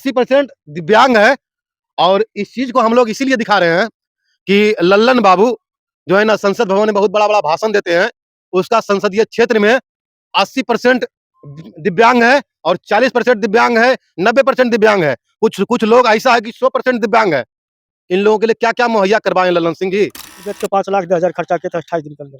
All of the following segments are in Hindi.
80% दिव्यांग है। और इस चीज को हम लोग इसीलिए दिखा रहे हैं कि लल्लन बाबू जो है ना संसद भवन में बहुत बड़ा-बड़ा भाषण देते हैं। उसका संसदीय क्षेत्र में 80% दिव्यांग है और 40% दिव्यांग है, 90% दिव्यांग है। कुछ कुछ लोग ऐसा है कि 100% दिव्यांग है। इन लोगों के लिए क्या-क्या मुहैया करवाएँ लल्लन सिंह जी? बजट के 5 लाख 10,000 खर्चा किए थे 28 दिन के अंदर।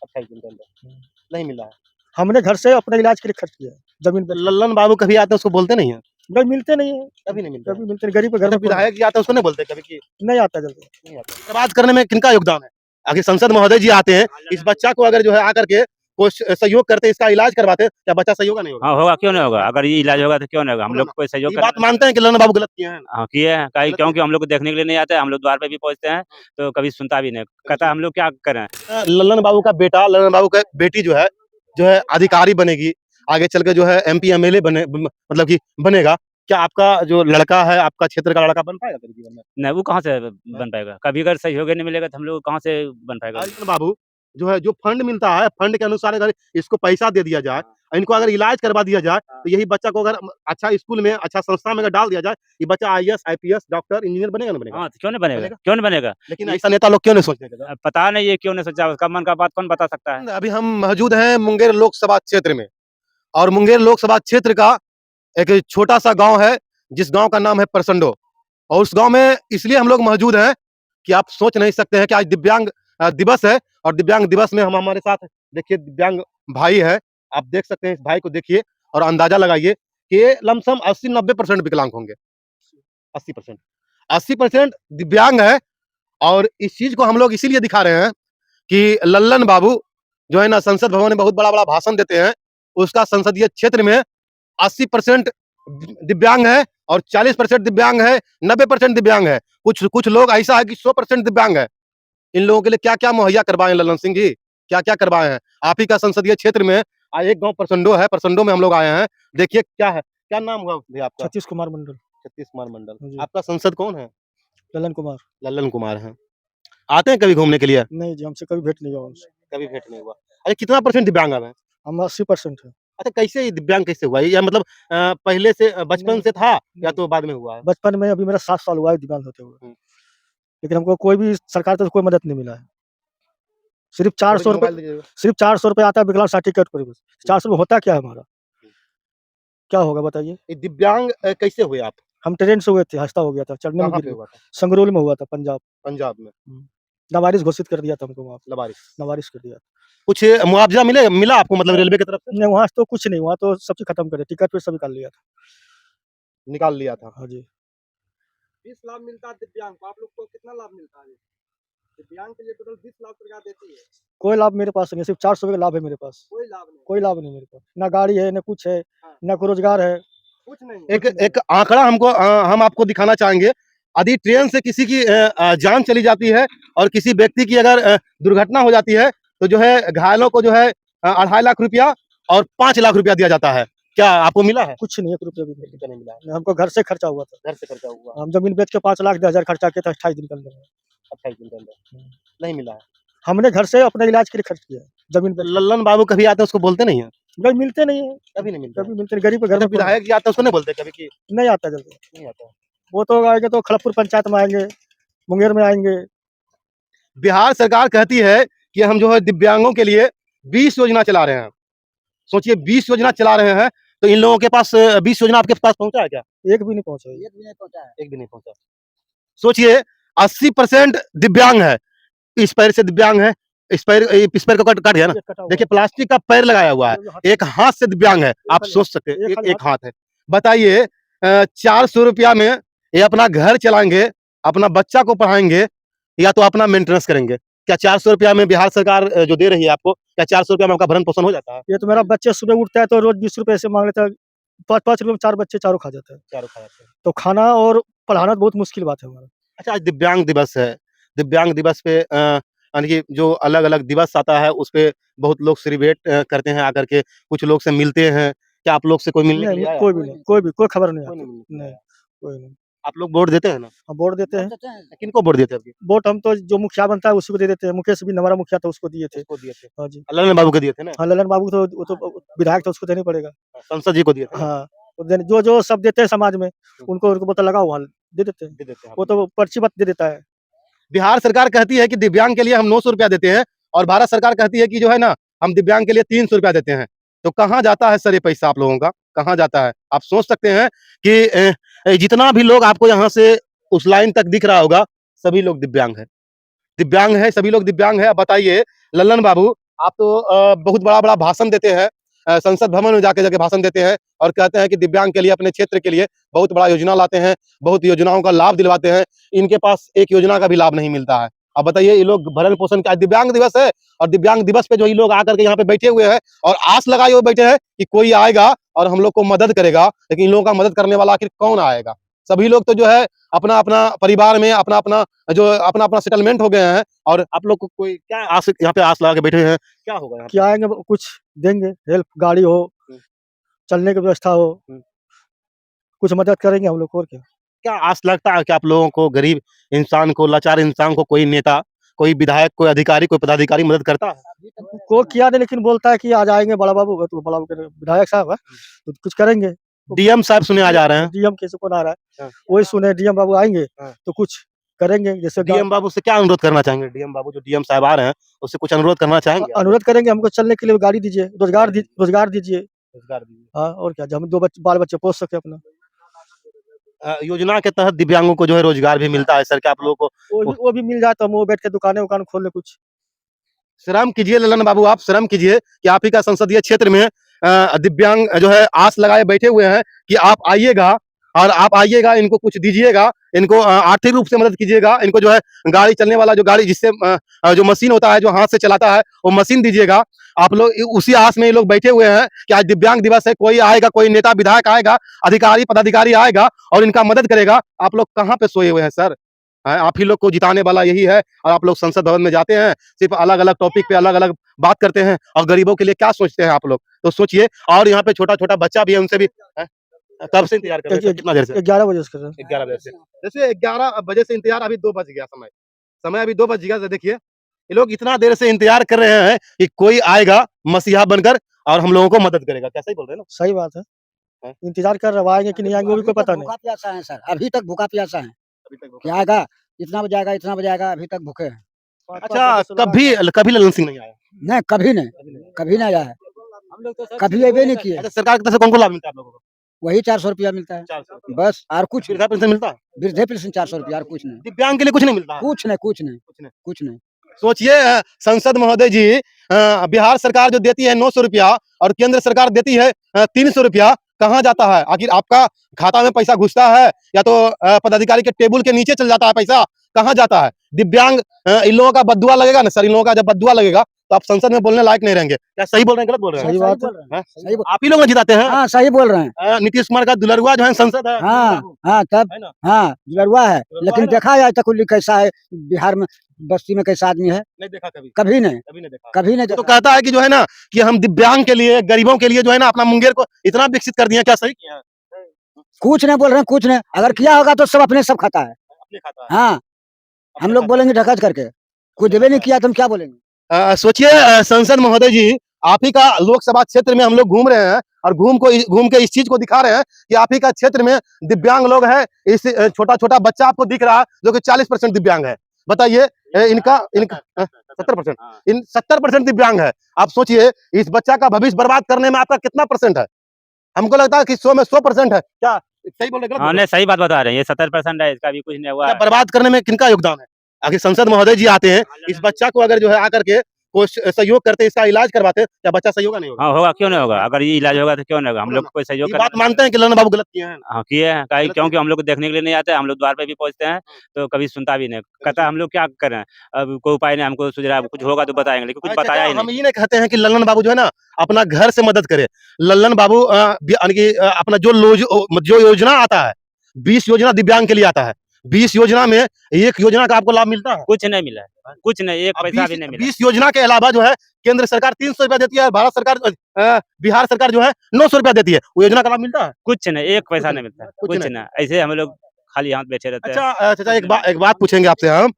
28 दिन के अंदर नहीं मिला है। हमने घर से अपने इलाज के लिए खर्च किया है, जमीन तो बेच के। लल्लन बाबू कभी आते हैं उसको बोलते नहीं हैं? भाई मिलते नहीं है, कभी नहीं मिलते हैं। कभी मिलते नहीं, गरीब के घर अच्छा में कौन विधायक जी आते हैं उसको नहीं बोलते कभी कि नहीं आता जल्दी। नहीं आता? बर्बाद करने में किनका योगदान है? आखिर संसद महोदय जी आते हैं, इस बच्चा को अगर जो है आकर के कुछ सहयोग करते, इसका इलाज करवाते, क्या बच्चा सही होगा नहीं होगा? हाँ, होगा क्यों नहीं होगा? अगर ये इलाज होगा तो क्यों नहीं होगा? हम लोग कोई सहयोग ये करने बात मानते हैं कि लल्लन बाबू गलत किए हैं? हाँ, किए हैं। काहे गलत क्योंकि हम लोग को देखने के लिए नहीं आता है, हम लोग द्वार पे भी पहुँचते हैं, तो कभी सुनता भी नहीं। कहता है हम लोग क्या करें? लल्लन बाबू का बेटा, लल्लन बाबू का बेटी जो है अधिकारी बनेगी, आगे चल के जो है एमपी एमएलए मतलब कि बनेगा। क्या आपका जो लड़का है, आपका क्षेत्र का लड़का बन पाएगा कभी जीवन में? नहीं, वो कहाँ से बन पाएगा? कभी अगर सहयोग ही नहीं मिलेगा तो हम लोग को कहाँ से बन पाएगा? लल्लन बाबू जो है, जो फंड मिलता है, फंड के अनुसार अगर इसको पैसा दे दिया जाए, इनको अगर इलाज करवा दिया जाए, तो यही बच्चा को अगर अच्छा स्कूल में, अच्छा संस्था में अगर डाल दिया जाए, ये बच्चा आईएएस, आईपीएस, डॉक्टर, इंजीनियर बनेगा ना बनेगा? हाँ, तो क्यों नहीं बनेगा? बनेगा? क्यों नहीं बनेगा? लेकिन ऐसा नेता लोग क्यों नहीं सोचते? अब पता नहीं ये क्यों नहीं सोचा, उसका मन का बात कौन बता सकता है? अभी हम मौजूद हैं मुंगेर लोकसभा क्षेत्र में और मुंगेर लोकसभा क्षेत्र का एक छोटा-सा गाँव है, जिस गाँव का नाम है परसंडो। और उस गाँव में इसलिए हम लोग मौजूद हैं कि आप सोच नहीं सकते हैं कि आज दिव्यांग दिवस है और दिव्यांग दिवस में हम हमारे साथ देखिए दिव्यांग भाई है। आप देख सकते हैं इस भाई को देखिए और अंदाजा लगाइए कि ये लमसम 80-90% विकलांग होंगे। 80% 80% दिव्यांग है। और इस चीज को हम लोग इसीलिए दिखा रहे हैं कि लल्लन बाबू जो है ना संसद भवन में बहुत बड़ा-बड़ा भाषण देते हैं। उसका संसदीय क्षेत्र में 80% दिव्यांग है और 40% दिव्यांग है, 90% दिव्यांग है। कुछ लोग ऐसा है कि 100% दिव्यांग है। इन लोगों के लिए क्या-क्या मुहैया करवाएँ लल्लन सिंह जी? क्या-क्या करवाए हैं? आप ही का संसदीय क्षेत्र में एक गाँव परसंडो है, परसंडो में हम लोग आए हैं। देखिए क्या है, क्या नाम हुआ भैया आपका? सतीश कुमार मंडल। सतीश कुमार मंडल। जी। आपका सांसद कौन है? ललन कुमार। लल्लन कुमार हैं। आते हैं कभी घूमने के लिए? नहीं जी, हमसे कभी भेंट नहीं हुआ उनसे। कभी भेंट नहीं हुआ। अच्छा कितना परसेंट दिव्यांग अब हैं? हम 80% है। अच्छा कैसे ये दिव्यांग कैसे हुआ? या मतलब पहले से बचपन नहीं, से था या नहीं। तो बाद में हुआ है? बचपन में अभी मेरा 7 साल हुआ है दिव्यांग होते हुए। हुँ। लेकिन हमको कोई भी सरकार तरफ से कोई मदद नहीं मिला है। सिर्फ थोड़ी 400 रुपए मोबाइल दीजिएगा। सिर्फ 400 रुपए आता है विकलांग सर्टिफिकेट पर बस। 400 रुपए होता क्या है हमारा? क्या होगा बताइए? ये दिव्यांग कैसे हुए आप? हम ट्रेन से हुए थे, हादसा हो गया था, चढ़ने में कहाँ गिर पे गए। हुआ था? संगरूल में हुआ था, पंजाब। पंजाब में। लावारिस घोषित कर दिया था हमको वहाँ पे। लवारिस। लावारिस कर दिया। कुछ मुआवजा मिला आपको मतलब रेलवे की तरफ से? नहीं वहाँ तो कुछ नहीं, वहाँ तो सब चीज़ खत्म कर दिया, टिकट पे सब निकाल लिया था। निकाल लिया था। हाँ जी। 20 लाभ मिलता है दिव्यांग को, आप लोग को कितना लाभ मिलता है? दिव्यांग के लिए टोटल 20 लाख सरकार देती है। कोई लाभ मेरे पास नहीं है, सिर्फ 400 का लाभ है मेरे पास। कोई लाभ नहीं, कोई लाभ नहीं मेरे पास। ना गाड़ी है, ना कुछ है, हाँ। ना कोई रोजगार है। कुछ नहीं। एक आंकड़ा हम आपको दिखाना चाहेंगे। यदि ट्रेन से किसी की जान चली जाती है और किसी व्यक्ति की अगर दुर्घटना हो जाती है, तो जो है घायलों को जो है 2.5 लाख रुपया और 5 लाख रुपया दिया जाता है। क्या आपको मिला है? कुछ नहीं, 1 रुपया भी नहीं। नहीं मिला है। नहीं, हमको घर से खर्चा हुआ था। घर से खर्चा हुआ। हम जमीन बेच के 5 लाख 10,000 खर्चा किए थे 28 दिन के अंदर। 28 दिन के अंदर नहीं मिला है। हमने घर से अपने इलाज के लिए खर्च किया है, जमीन बेच के। लल्लन बाबू कभी आते हैं उसको बोलते नहीं हैं? भाई मिलते नहीं है, कभी नहीं मिलते हैं। कभी मिलते नहीं, गरीब के घर अच्छा में कौन विधायक जी आते हैं उसको नहीं बोलते कभी कि नहीं आता जल्दी। नहीं आता? वो तो आएंगे तो खड़गपुर पंचायत में आएँगे, मुंगेर में आएँगे। बिहार सरकार कहती है कि हम जो है दिव्यांगों के लिए 20 योजना चला रहे हैं। सोचिए 20 योजना चला रहे हैं, तो इन लोगों के पास 20 योजना आपके पास पहुँचा है क्या? एक भी नहीं पहुँचा है। एक भी नहीं पहुंचा है। एक भी नहीं पहुँचा। सोचिए 80% दिव्यांग है। इस पैर से दिव्यांग है, इस पैर को कट गया ना। एक कटा हुआ देखिए प्लास्टिक का पैर लगाया हुआ है, है। एक हाथ से दिव्यांग है। आप खाली सोच सकते हैं खाली एक हाथ है। बताइए 400 रुपया में ये अपना घर चलाएँगे, अपना बच्चा को पढ़ाएँगे या तो अपना मेंटेनेंस करेंगे। क्या 400 रुपया में बिहार सरकार जो दे रही है आपको, क्या 400 रुपया में आपका भरण-पोषण हो जाता है? ये तो मेरा बच्चे सुबह उठता है तो रोज़ 20 रुपए ऐसे माँग लेता है। 5-5 रुपए में 4 बच्चे चारों खा जाते हैं। चारों खा जाते हैं। तो खाना और पढ़ाना बहुत मुश्किल बात है हमारा। अच्छा आज दिव्यांग दिवस है। दिव्यांग दिवस पे यानी कि जो अलग-अलग दिवस आता है उस पे बहुत लोग सेलिब्रेट करते हैं आकर के, कुछ लोग से मिलते हैं। क्या आप लोग से कोई मिलने के लिए नहीं, आया? कोई भी नहीं, कोई खबर नहीं कोई आती। नहीं मिलने के लिए नहीं, आया। कोई नहीं। आप लोग वोट देते हैं ना? हम वोट देते हैं। किनको वोट देते हैं अभी? वोट हम तो जो मुखिया बनता है उसी को दे देते हैं। मुकेश भी हमारा मुखिया था उसको दिए थे। उसको दिए थे। हाँ जी। लल्लन बाबू को दिए थे ना? हाँ, ललन बाबू तो वो तो विधायक था उसको देना ही पड़ेगा। संसद जी को दिए थे ना? हाँ, वो जो जो सब देते हैं समाज में उनको उनको पता लगा वहाँ दे देते हैं। दे देते हैं वो तो पर्ची बत दे देता है। बिहार सरकार कहती है कि दिव्यांग के लिए हम 900 रुपया देते हैं और भारत सरकार कहती है कि जो है ना हम दिव्यांग के लिए 300 रुपया देते हैं। तो कहाँ जाता है सर ये पैसा आप लोगों का? कहाँ जाता है? आप सोच सकते हैं कि जितना भी लोग आपको यहाँ से उस लाइन तक दिख रहा होगा सभी लोग दिव्यांग है, सभी लोग दिव्यांग है। अब बताइए लल्लन बाबू, आप तो बहुत बड़ा-बड़ा भाषण देते हैं, संसद भवन में जाके भाषण देते हैं और कहते हैं कि दिव्यांग के लिए अपने क्षेत्र के लिए बहुत बड़ा योजना लाते हैं, बहुत योजनाओं का लाभ दिलवाते हैं। इनके पास एक योजना का भी लाभ नहीं मिलता है। अब बताइए ये लोग भरण पोषण का दिव्यांग दिवस है और दिव्यांग दिवस पे जो ये लोग आकर के यहाँ पे बैठे हुए हैं और आस लगाए हुए बैठे हैं कि कोई आएगा और हम लोग को मदद करेगा, लेकिन इन लोगों का मदद करने वाला आखिर कौन आएगा? सभी लोग तो जो है अपना-अपना परिवार में अपना-अपना सेटलमेंट हो गए हैं और आप लोग को कोई क्या आस यहाँ पे आस लगा के बैठे हैं? क्या होगा यहाँ पे? क्या आएंगे वो कुछ देंगे, हेल्प गाड़ी हो, चलने की व्यवस्था हो, कुछ मदद करेंगे हम लोग को और क्या। क्या आस लगता है कि आप लोगों को, गरीब इंसान को, लाचार इंसान को कोई नेता, कोई विधायक, कोई अधिकारी, कोई पदाधिकारी मदद करता है? को किया नहीं लेकिन बोलता है कि आज आएंगे बड़ा बाबू, तो बड़ा बाबू विधायक साहब है तो कुछ करेंगे। डीएम साहब सुने आ जा रहे हैं। डीएम कैसे कौन आ रहा हाँ। है? वही सुने डीएम बाबू आएंगे हाँ। तो कुछ करेंगे। जैसे डीएम बाबू से क्या अनुरोध करना चाहेंगे? डीएम बाबू जो डीएम साहब आ रहे हैं उससे कुछ अनुरोध करना चाहेंगे? अनुरोध करेंगे हमको चलने के लिए गाड़ी दीजिए, रोजगार दीजिए। रोजगार दीजिए। हाँ और क्या, जो हम दो बाल बच्चे पोस सके अपना। योजना के तहत दिव्यांगों को जो है रोजगार भी मिलता है सर, क्या आप लोगों को वो भी मिल जाए तो हम वो बैठ के दुकान खोल ले कुछ। शर्म कीजिए लल्लन बाबू, आप शर्म कीजिए कि आप ही का संसदीय क्षेत्र में दिव्यांग जो है आस लगाए बैठे हुए हैं कि आप आइएगा और आप आइएगा, इनको कुछ दीजिएगा, इनको आर्थिक रूप से मदद कीजिएगा, इनको जो है गाड़ी चलने वाला जो गाड़ी जिससे जो मशीन होता है जो हाथ से चलाता है वो मशीन दीजिएगा। आप लोग उसी आस में ये लोग बैठे हुए हैं कि आज दिव्यांग दिवस है, कोई आएगा, कोई नेता विधायक आएगा, अधिकारी पदाधिकारी आएगा और इनका मदद करेगा। आप लोग कहाँ पे सोए हुए हैं सर? आप ही लोग को जिताने वाला यही है और आप लोग संसद भवन में जाते हैं, सिर्फ अलग-अलग टॉपिक पे अलग-अलग बात करते हैं और गरीबों के लिए क्या सोचते हैं आप लोग? तो सोचिए। और यहाँ पे छोटा-छोटा बच्चा भी है, उनसे भी कब से इंतजार कर रहे हैं? कितना देर से? 11 बजे से कर रहे हैं। 11 बजे से। जैसे 11 बजे से इंतजार, अभी 2 बज गया समय अभी 2 बज गया। तो देखिए ये लोग इतना देर से इंतजार कर रहे हैं कि कोई आएगा मसीहा बनकर और हम लोगों को मदद करेगा। क्या सही बोल रहे हैं ना? सही बात है। इंतजार कर रहे, आएंगे कि नहीं आएंगे वो भी कोई पता नहीं। भूखा प्यासा है सर, अभी तक भूखा प्यासा है। अभी तक क्या आएगा, इतना बजे आएगा, अभी तक भूखे हैं। अच्छा, कभी ललन सिंह नहीं आया? नहीं, कभी नहीं आया है। कभी अबे नहीं किए। अच्छा, सरकार की तरफ से कौन-कौन लाभ मिलता है आप लोगों को? वही 400 रुपया मिलता है 400 रुपया। बस, और कुछ वृद्धा पेंशन मिलता है? वृद्धे पेंशन 400 रुपया, और कुछ नहीं। दिव्यांग के लिए कुछ नहीं मिलता है? कुछ नहीं। सोचिए संसद महोदय जी, बिहार सरकार जो देती है 900 रुपया और केंद्र सरकार देती है 300 रुपया, कहाँ जाता है? आखिर आपका खाता में पैसा घुसता है या तो पदाधिकारी के टेबुल के नीचे चल जाता है पैसा? कहाँ जाता है? दिव्यांग इन लोगों का बद्दुआ लगेगा ना सर, इन लोगों का जब बद्दुआ लगेगा तो आप संसद में बोलने लायक नहीं रहेंगे। क्या सही बोल रहे हैं, गलत बोल रहे हैं? सही बात है। सही बोल, आप ही लोग ना जिताते हैं। हाँ सही बोल रहे हैं। नीतीश कुमार का दुलरुआ जो है संसद है। हाँ तब है ना? हाँ दुलरुआ है, दुलरुआ लेकिन है ना? देखा जाए तक कैसा है बिहार में, बस्ती में कैसा आदमी है, नहीं देखा कभी। कभी नहीं कभी नहीं देखा। कभी नहीं तो देखा। कहता है कि जो है ना कि हम दिव्यांग के लिए, गरीबों के लिए जो है ना अपना मुंगेर को इतना विकसित कर दिया। क्या सही किया है? कुछ नहीं बोल रहे हैं, कुछ नहीं। अगर किया होगा तो सब अपने सब खाता है। अपने खाता है। हाँ, हम लोग बोलेंगे ढकच करके, कुछ देवे नहीं किया तो हम क्या बोलेंगे। सोचिए संसद महोदय जी, आप ही का लोकसभा क्षेत्र में हम लोग घूम रहे हैं और घूम के इस चीज को दिखा रहे हैं कि आप ही का क्षेत्र में दिव्यांग लोग हैं। इस छोटा-छोटा बच्चा आपको दिख रहा है जो कि 40% दिव्यांग है। बताइए इनका 70%, इन 70% दिव्यांग है। आप सोचिए इस बच्चा का भविष्य बर्बाद करने में आपका कितना परसेंट है? हमको लगता है कि 100 में 100% है। क्या सही बोल रहे हैं, गलत बोल हाँ, रहे नहीं सही बात बता रहे हैं, ये 70% है, इसका भी कुछ नहीं हुआ हैं? है। बर्बाद करने में किनका योगदान है? आखिर संसद महोदय जी आते हैं, इस बच्चा को अगर जो है आकर के कोई सहयोग करते, इसका इलाज करवाते, क्या बच्चा सही होगा नहीं होगा? हाँ, होगा, क्यों नहीं होगा? अगर ये इलाज होगा तो क्यों नहीं होगा? हम लोग कोई सहयोग ये करना बात मानते हैं कि ललन बाबू गलत किए हैं? हाँ, किए हैं। काहे गलत क्योंकि हम लोग को देखने के लिए नहीं आते, हम लोग द्वार पे भी पहुँचते हैं, तो कभी सुनता भी नहीं। कहता है हम लोग क्या करें? अब कोई उपाय नहीं हमको सूझ रहा है, कुछ होगा तो बताएँगे, लेकिन कुछ अच्छा, बताया ही हम नहीं। ये नहीं कहते हैं कि लल्लन बाबू जो है ना अपना घर से मदद करे। लल्लन बाबू यानी कि अपना जो योजना आता है, 20 योजना दिव्यांग के लिए आता है। 20 योजना में एक योजना का आपको लाभ मिलता है? कुछ नहीं मिला है, कुछ नहीं, एक अब पैसा भी नहीं मिला। 20 योजना के अलावा जो है केंद्र सरकार 300 रुपया देती है और भारत सरकार बिहार सरकार जो है 900 रुपया देती है। वो योजना का लाभ मिलता है? कुछ नहीं, एक पैसा नहीं, नहीं मिलता है, कुछ कुछ नहीं। नहीं। ऐसे हम लोग खाली हाथ बैठे रहते हैं। अच्छा चाचा, एक बात पूछेंगे आपसे हम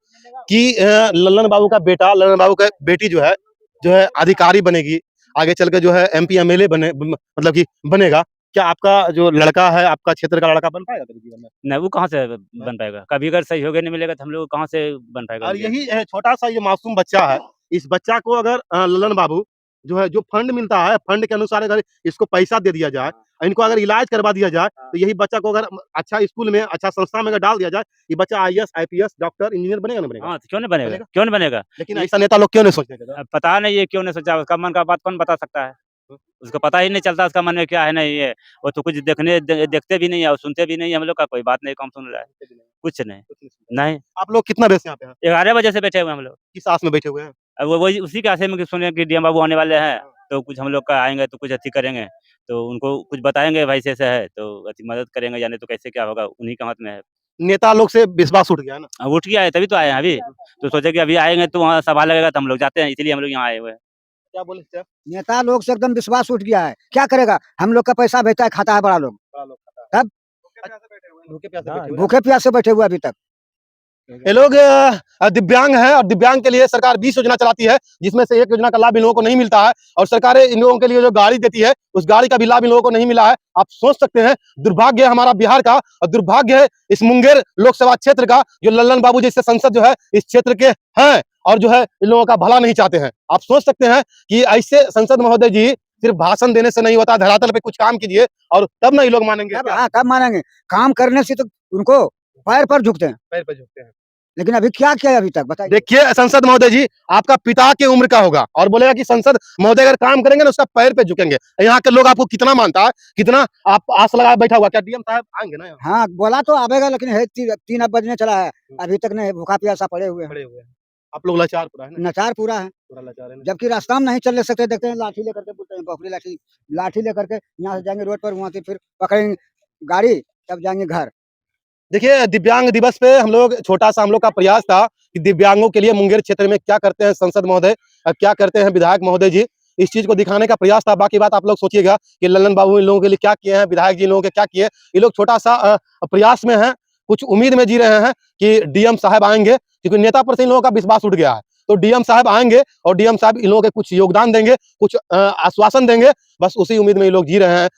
कि लल्लन बाबू का बेटा, लल्लन बाबू का बेटी जो है अधिकारी बनेगी, आगे चल के जो है MP MLA मतलब कि बनेगा। क्या आपका जो लड़का है, आपका क्षेत्र का लड़का बन पाएगा कभी जीवन में? नहीं वो कहाँ से बन पाएगा? कभी अगर सहयोग ही नहीं मिलेगा तो हम लोग कहाँ से बन पाएगा? और यही छोटा-सा ये मासूम बच्चा है, इस बच्चा को अगर ललन बाबू जो है, जो फंड मिलता है, फंड के अनुसार अगर इसको पैसा दे दिया जाए, इनको अगर इलाज करवा दिया जाए, तो यही बच्चा को अगर अच्छा स्कूल में, अच्छा संस्था में अगर डाल दिया जाए, ये बच्चा आईएएस, आईपीएस, डॉक्टर, इंजीनियर बनेगा ना बनेगा? हाँ, तो क्यों नहीं बनेगा? बनेगा? क्यों नहीं बनेगा? लेकिन ऐसा नेता लोग क्यों नहीं सोचते हैं? अब पता नहीं ये क्यों नहीं सोचा, उसका मन का बात कौन बता सकता है? उसको पता ही नहीं चलता उसका मन में क्या है नहीं है। वो तो कुछ देखते भी नहीं है और सुनते भी नहीं है, हम लोग का कोई बात नहीं कम सुन रहा है। कुछ नहीं, नहीं। आप लोग कितना बजे से यहाँ पे हैं? 11 बजे से बैठे हुए हैं हम लोग। किस आस में बैठे हुए हैं? अब वो वही उसी के आशे में कि सुने कि डीएम बाबू आने वाले हैं, तो कुछ हम लोग का आएँगे तो कुछ अथी करेंगे, तो उनको कुछ बताएँगे भाई ऐसे-ऐसे है, तो अथी मदद करेंगे या नहीं तो कैसे क्या होगा, उन्हीं के हाथ में है। नेता लोग से विश्वास उठ गया है ना? अब उठ गया है तभी तो आए हैं अभी, तो सोचे कि अभी आएँगे तो वहाँ सभा लगेगा तो हम लोग जाते हैं, इसीलिए हम लोग यहाँ आए हुए हैं। क्या बोले सर? नेता लोग से एकदम विश्वास उठ गया है। क्या करेगा? हम लोग का पैसा भेजता है, खाता है बड़ा लोग। तब? भूखे प्यासे बैठे हुए हैं। भूखे प्यासे बैठे हुए अभी तक। ये लोग दिव्यांग हैं और दिव्यांग के लिए सरकार 20 योजना चलाती है, जिसमें से एक योजना का लाभ इन लोगों को नहीं मिलता है और सरकारें इन लोगों के लिए जो गाड़ी देती है, उस गाड़ी का भी लाभ इन लोगों को नहीं मिला है। आप सोच सकते हैं, दुर्भाग्य है हमारा बिहार का और दुर्भाग्य है इस मुंगेर लोकसभा क्षेत्र का, जो लल्लन बाबू जैसे संसद जो है इस क्षेत्र के हैं और जो है इन लोगों का भला नहीं चाहते हैं। आप सोच सकते हैं कि ऐसे संसद महोदय जी सिर्फ भाषण देने से नहीं होता, धरातल पे कुछ काम कीजिए और तब ना ये लोग मानेंगे। तब हाँ, कब मानेंगे? काम करने से तो उनको पैर पर झुकते हैं। पैर पे झुकते हैं। लेकिन अभी क्या किया है अभी तक बताइए? देखिए संसद महोदय जी, आपका पिता की उम्र का होगा और बोलेगा कि संसद महोदय अगर काम करेंगे ना उसका पैर पे झुकेंगे। यहाँ के लोग आपको कितना मानता है, कितना आप आस लगाए बैठा हुआ, क्या डीएम साहब आएंगे ना यहाँ? हाँ, बोला तो आवेगा लेकिन है 3 अब बजने चला है। अभी तक नहीं, भूखा प्यासा पड़े हुए हैं। खड़े हुए हैं। आप लोग लाचार पूरा है ना? नचार पूरा है। पूरा लाचार है ना? जबकि रास्ता में नहीं चल सकते, देखते हैं लाठी लेकर के बोलते हैं बकरी लाठी, लाठी लेकर के यहाँ से जाएंगे रोड पर, वहाँ से फिर पकड़ेंगे गाड़ी, तब जाएंगे घर। देखिए दिव्यांग दिवस पे हम लोग छोटा-सा हम लोग का प्रयास था कि दिव्यांगों के लिए मुंगेर क्षेत्र में क्या करते हैं संसद महोदय, क्या करते हैं विधायक महोदय जी, इस चीज़ को दिखाने का प्रयास था। बाकी बात आप लोग सोचिएगा कि लल्लन बाबू इन लोगों के लिए क्या किए हैं, विधायक जी इन लोगों के क्या किए। ये लोग छोटा-सा प्रयास में हैं, कुछ उम्मीद में जी रहे हैं कि डीएम साहब आएँगे, क्योंकि नेता पर से इन लोगों का विश्वास उठ गया है। तो डीएम साहब आएँगे और डीएम साहब इन लोगों के कुछ योगदान देंगे, कुछ आश्वासन देंगे, बस उसी उम्मीद में ये लोग जी रहे हैं।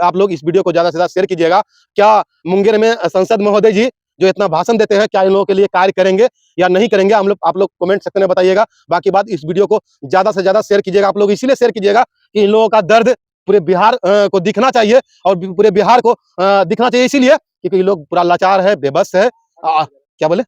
आप लोग इस वीडियो को ज़्यादा से ज़्यादा शेयर कीजिएगा। क्या मुंगेर में संसद महोदय जी जो इतना भाषण देते हैं, क्या इन लोगों के लिए कार्य करेंगे या नहीं करेंगे? आप लोग कमेंट सेक्शन में बताइएगा। बाकी बात, इस वीडियो को ज़्यादा से ज़्यादा शेयर कीजिएगा। आप लोग इसीलिए शेयर कीजिएगा कि इन लोगों का दर्द पूरे बिहार को दिखना चाहिए और पूरे बिहार को दिखना चाहिए, इसीलिए क्योंकि ये लोग पूरा लाचार है, बेबस है। क्या बोले?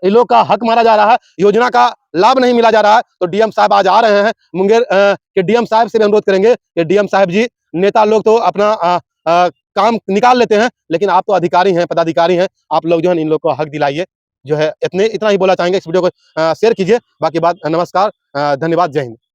इन लोग का हक मारा जा रहा है, योजना का लाभ नहीं मिला जा रहा है। तो डीएम साहब आज आ रहे हैं मुंगेर के डीएम साहब से भी अनुरोध करेंगे कि डीएम साहब जी, नेता लोग तो अपना काम निकाल लेते हैं, लेकिन आप तो अधिकारी हैं, पदाधिकारी हैं, आप लोग जो है इन लोग को हक दिलाइए। जो है इतना ही बोला चाहेंगे। इस वीडियो को शेयर कीजिए। बाकी बात, नमस्कार, धन्यवाद, जय हिंद।